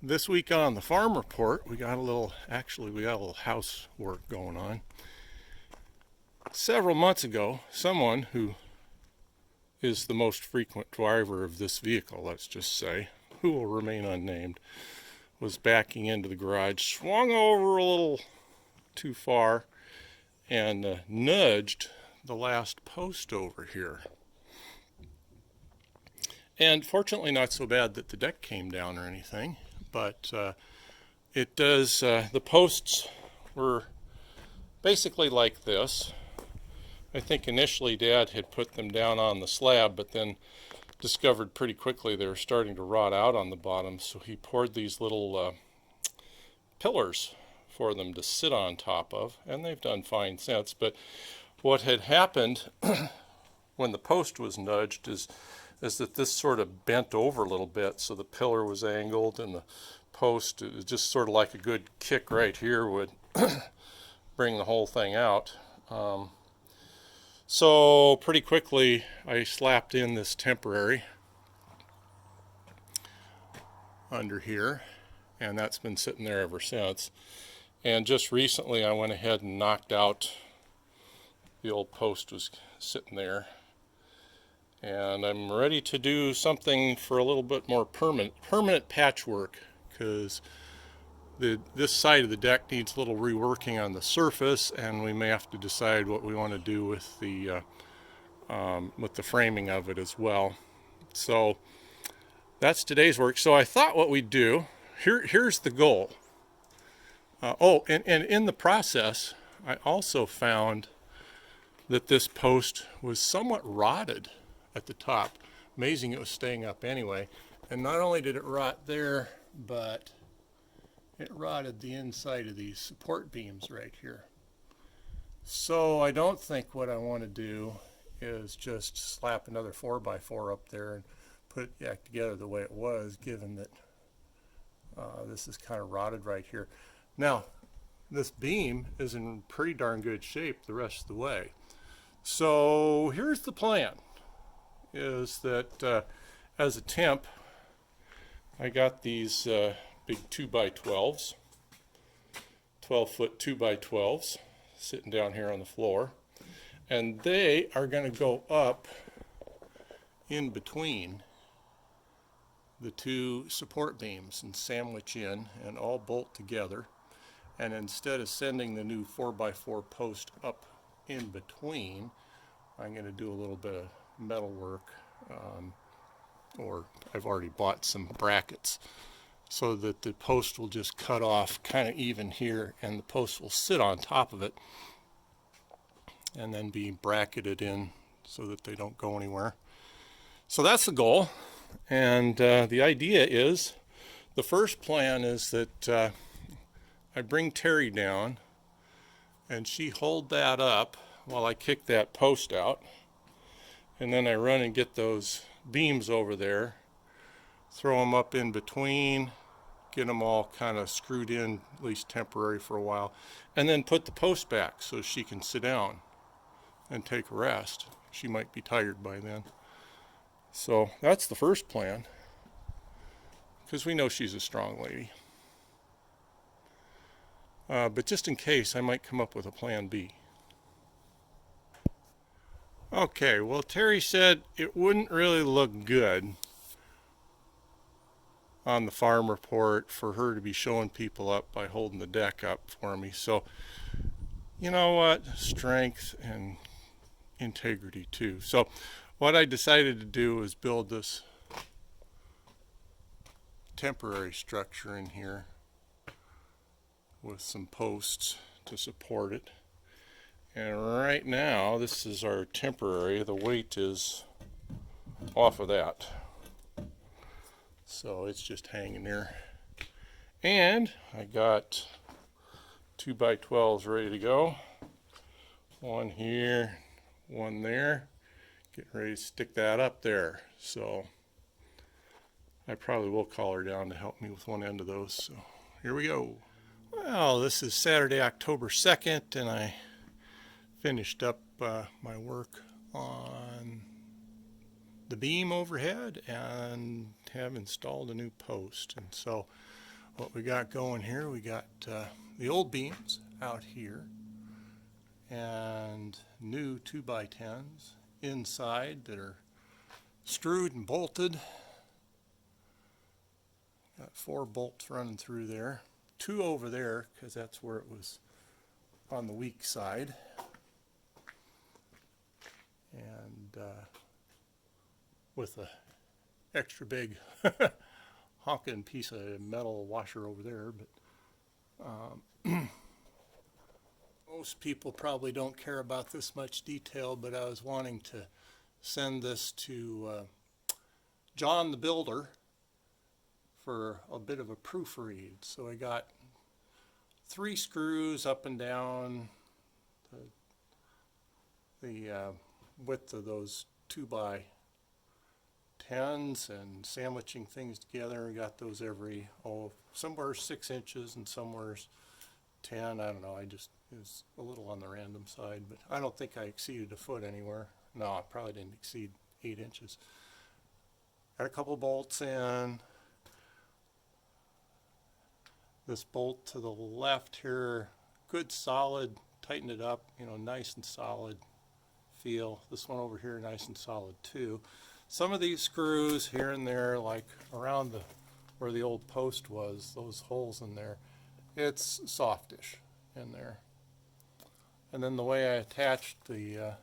This week on the farm report, we got a little housework going on. Several months ago, someone who is the most frequent driver of this vehicle, let's just say, who will remain unnamed, was backing into the garage, swung over a little too far, and nudged the last post over here. And fortunately not so bad that the deck came down or anything, but it does, the posts were basically like this. I think initially Dad had put them down on the slab, but then discovered pretty quickly they were starting to rot out on the bottom, so he poured these little pillars for them to sit on top of, and they've done fine since. But what had happened when the post was nudged is that this sort of bent over a little bit, so the pillar was angled and the post, it was just sort of like a good kick right here would bring the whole thing out. So pretty quickly I slapped in this temporary under here, and that's been sitting there ever since. And just recently I went ahead and knocked out the old post was sitting there, and I'm ready to do something for a little bit more permanent patchwork, because this side of the deck needs a little reworking on the surface, and we may have to decide what we want to do with the framing of it as well. So that's today's work. So I thought what we'd do, here's the goal. And in the process, I also found that this post was somewhat rotted at the top. Amazing it was staying up anyway. And not only did it rot there, but it rotted the inside of these support beams right here. So I don't think what I want to do is just slap another 4x4 up there and put it back together the way it was, given that this is kind of rotted right here. Now, this beam is in pretty darn good shape the rest of the way. So here's the plan, is that as a temp, I got these big 2x12s, 12-foot 2x12s sitting down here on the floor, and they are going to go up in between the two support beams and sandwich in and all bolt together. And instead of sending the new 4x4 post up in between, I'm going to do a little bit of metal work, or I've already bought some brackets, so that the post will just cut off kind of even here, and the post will sit on top of it and then be bracketed in so that they don't go anywhere. So that's the goal. And the idea is, the first plan is that I bring Terry down and she hold that up while I kick that post out, and then I run and get those beams over there, throw them up in between, get them all kind of screwed in, at least temporary for a while, and then put the post back so she can sit down and take a rest. She might be tired by then. So that's the first plan, because we know she's a strong lady. But just in case, I might come up with a plan B. Okay, well, Terry said it wouldn't really look good on the farm report for her to be showing people up by holding the deck up for me. So, you know what? Strength and integrity too. So what I decided to do was build this temporary structure in here with some posts to support it. And right now, this is our temporary. The weight is off of that, so it's just hanging there. And I got 2x12s ready to go. One here, one there. Getting ready to stick that up there. So I probably will call her down to help me with one end of those. So here we go. Well, this is Saturday, October 2nd, and I finished up my work on the beam overhead and have installed a new post. And so what we got going here, we got the old beams out here and new 2x10s inside that are screwed and bolted. Got 4 bolts running through there, 2 over there because that's where it was on the weak side, and with a extra big honking piece of metal washer over there. But most people probably don't care about this much detail, but I was wanting to send this to John the Builder for a bit of a proofread. So I got 3 screws up and down the width of those 2x10s and sandwiching things together. I got those every, somewhere 6 inches and somewhere's 10. I don't know, it was a little on the random side, but I don't think I exceeded a foot anywhere. No, I probably didn't exceed 8 inches. Got a couple bolts in. This bolt to the left here, good solid, tighten it up, you know, nice and solid feel. This one over here, nice and solid too. Some of these screws here and there, like around where the old post was, those holes in there, it's softish in there. And then the way I attached the,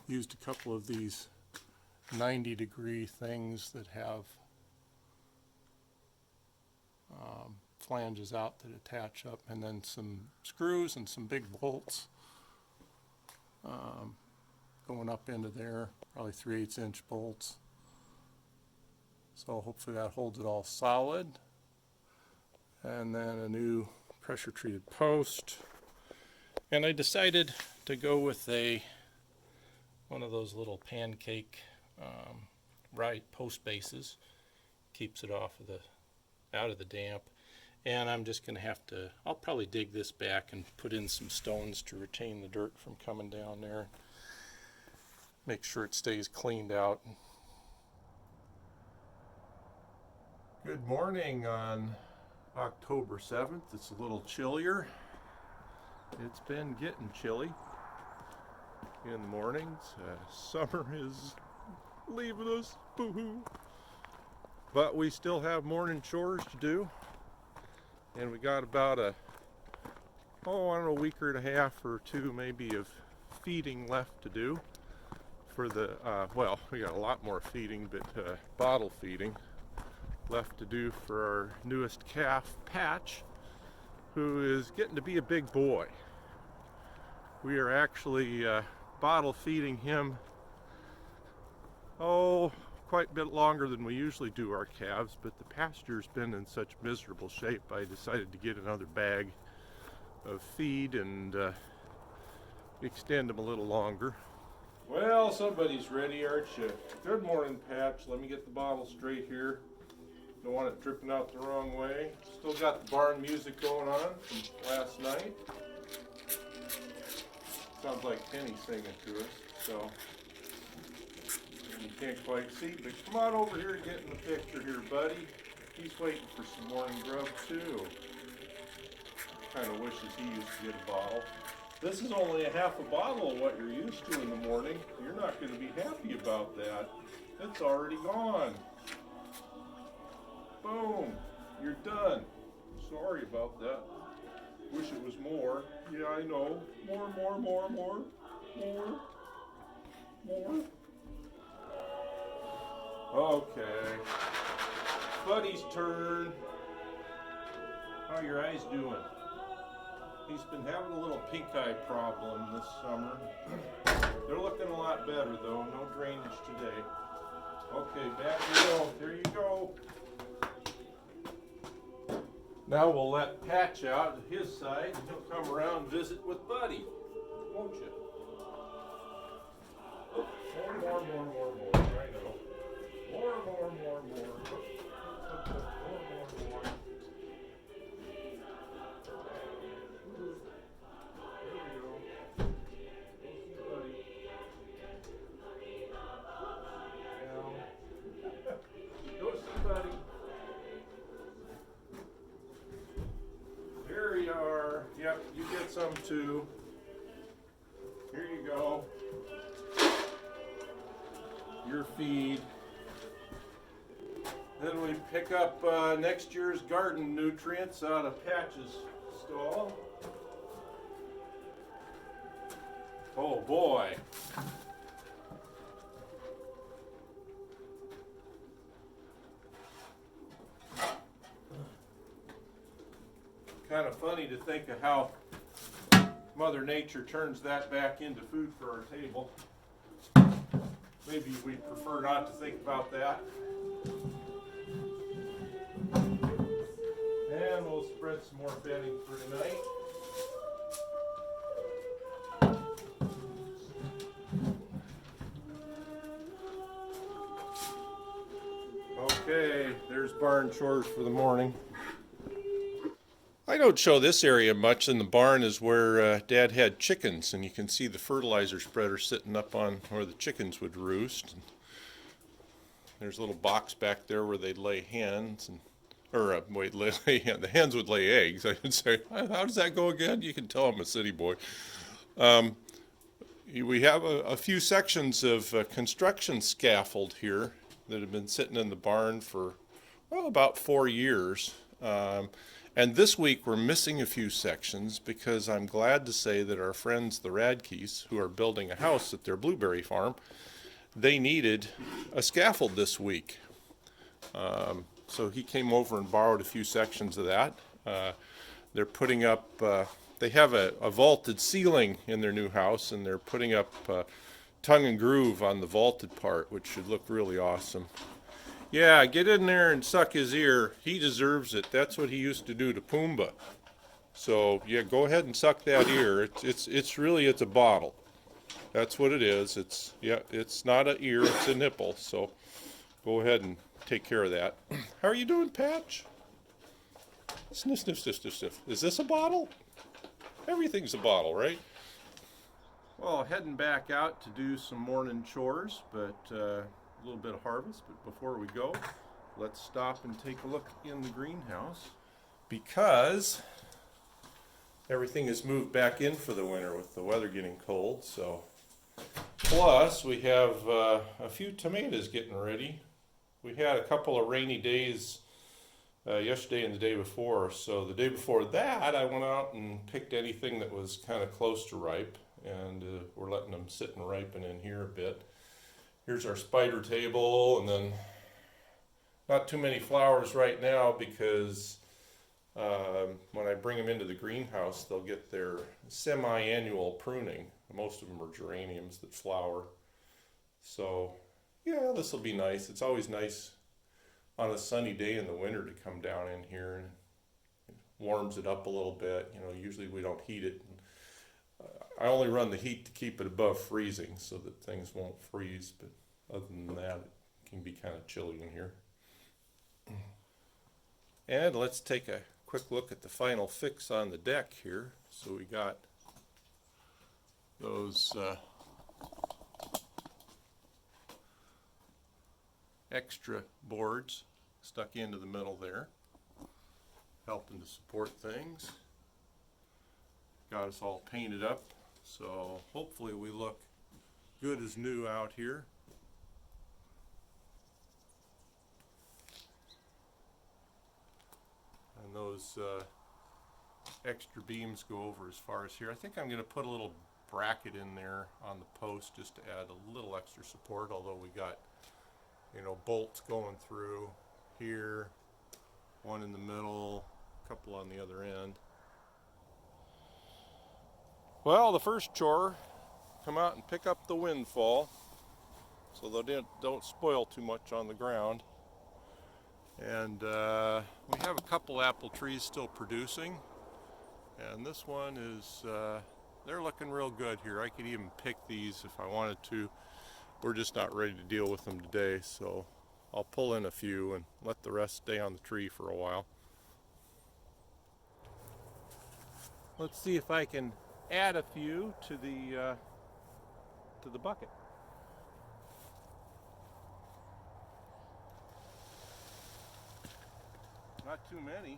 used a couple of these 90-degree things that have flanges out that attach up, and then some screws and some big bolts going up into there, probably 3/8 inch bolts. So hopefully that holds it all solid. And then a new pressure treated post. And I decided to go with one of those little pancake right post bases. Keeps it out of the damp. And I'm just going to have to, I'll probably dig this back and put in some stones to retain the dirt from coming down there. Make sure it stays cleaned out. Good morning on October 7th. It's a little chillier. It's been getting chilly in the mornings. Summer is leaving us, boo-hoo. But we still have morning chores to do. And we got about I don't know, a week and a half or 2 maybe of feeding left to do for the, well, we got a lot more feeding, but bottle feeding left to do for our newest calf, Patch, who is getting to be a big boy. We are actually bottle feeding him, quite a bit longer than we usually do our calves, but the pasture's been in such miserable shape I decided to get another bag of feed and extend them a little longer. Well, somebody's ready, aren't you? Good morning, Patch. Let me get the bottle straight here. Don't want it dripping out the wrong way. Still got the barn music going on from last night. Sounds like Penny singing to us, so you can't quite see, but come on over here and get in the picture here, buddy. He's waiting for some morning grub too. Kind of wishes he used to get a bottle. This is only a half a bottle of what you're used to in the morning. You're not going to be happy about that. It's already gone. Boom. You're done. Sorry about that. Wish it was more. Yeah, I know. More. Okay. Buddy's turn. How are your eyes doing? He's been having a little pink eye problem this summer. They're looking a lot better though. No drainage today. Okay, back you go. There you go. Now we'll let Patch out to his side and he'll come around and visit with Buddy. Won't you? Oh, more. I know. More. More. Go see Buddy. some too. Here you go. Your feed. Then we pick up next year's garden nutrients out of Patch's stall. Oh boy. Kind of funny to think of how Mother Nature turns that back into food for our table. Maybe we'd prefer not to think about that. And we'll spread some more bedding for tonight. Okay, there's barn chores for the morning. I don't show this area much. In the barn is where Dad had chickens, and you can see the fertilizer spreader sitting up on where the chickens would roost. And there's a little box back there where they'd lay hens, and the hens would lay eggs, I should say. How does that go again? You can tell I'm a city boy. We have a few sections of construction scaffold here that have been sitting in the barn for, well, about 4 years. And this week we're missing a few sections because I'm glad to say that our friends, the Radkes, who are building a house at their blueberry farm, they needed a scaffold this week. So he came over and borrowed a few sections of that. They're putting up, they have a vaulted ceiling in their new house, and they're putting up tongue and groove on the vaulted part, which should look really awesome. Yeah, get in there and suck his ear. He deserves it. That's what he used to do to Pumbaa. So yeah, go ahead and suck that ear. It's really a bottle. That's what it is. It's not an ear. It's a nipple. So go ahead and take care of that. How are you doing, Patch? Sniff, sniff, sniff, sniff, sniff. Is this a bottle? Everything's a bottle, right? Well, heading back out to do some morning chores, but a little bit of harvest. But before we go, let's stop and take a look in the greenhouse, because everything is moved back in for the winter with the weather getting cold. So, plus we have a few tomatoes getting ready. We had a couple of rainy days yesterday and the day before. So the day before that, I went out and picked anything that was kind of close to ripe, and we're letting them sit and ripen in here a bit. Here's our spider table, and then not too many flowers right now because when I bring them into the greenhouse, they'll get their semi-annual pruning. Most of them are geraniums that flower. So yeah, this will be nice. It's always nice on a sunny day in the winter to come down in here, and it warms it up a little bit. You know, usually we don't heat it. I only run the heat to keep it above freezing so that things won't freeze, but other than that, it can be kind of chilly in here. And let's take a quick look at the final fix on the deck here. So we got those extra boards stuck into the middle there, helping to support things. Got us all painted up, so hopefully we look good as new out here. And those extra beams go over as far as here. I think I'm going to put a little bracket in there on the post just to add a little extra support, although we got, you know, bolts going through here, one in the middle, a couple on the other end. Well, the first chore, come out and pick up the windfall so they don't spoil too much on the ground. And we have a couple apple trees still producing, and this one is, they're looking real good here. I could even pick these if I wanted to. We're just not ready to deal with them today, so I'll pull in a few and let the rest stay on the tree for a while. Let's see if I can add a few to the bucket. Not too many.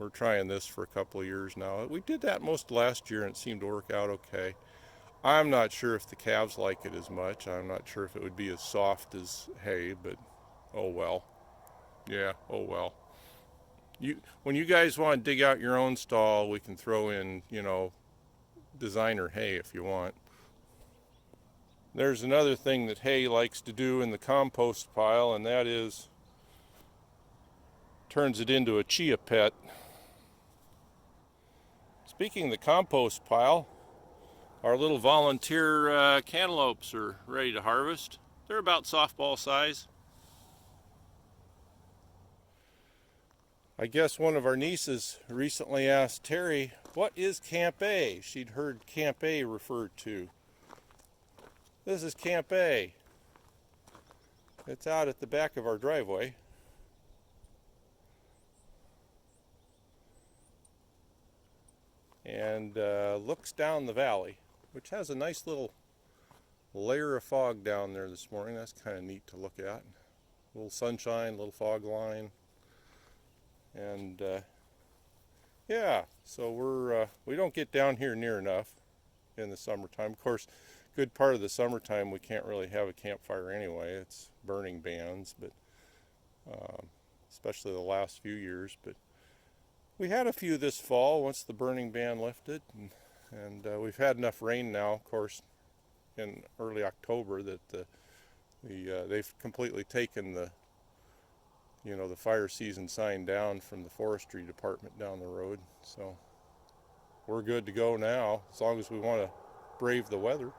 we're trying this for a couple of years now. We did that most last year and it seemed to work out okay. I'm not sure if the calves like it as much. I'm not sure if it would be as soft as hay, but oh well. Yeah, oh well. When you guys want to dig out your own stall, we can throw in, designer hay if you want. There's another thing that hay likes to do in the compost pile, and that is turns it into a chia pet. Speaking of the compost pile, our little volunteer cantaloupes are ready to harvest. They're about softball size. I guess one of our nieces recently asked Terry, what is Camp A? She'd heard Camp A referred to. This is Camp A. It's out at the back of our driveway. And looks down the valley, which has a nice little layer of fog down there this morning. That's kind of neat to look at. A little sunshine, a little fog line. And yeah, so we don't get down here near enough in the summertime. Of course, good part of the summertime we can't really have a campfire anyway. It's burning bans, but especially the last few years. But we had a few this fall once the burning ban lifted, and we've had enough rain now, of course, in early October that they've completely taken the fire season sign down from the forestry department down the road. So we're good to go now, as long as we want to brave the weather.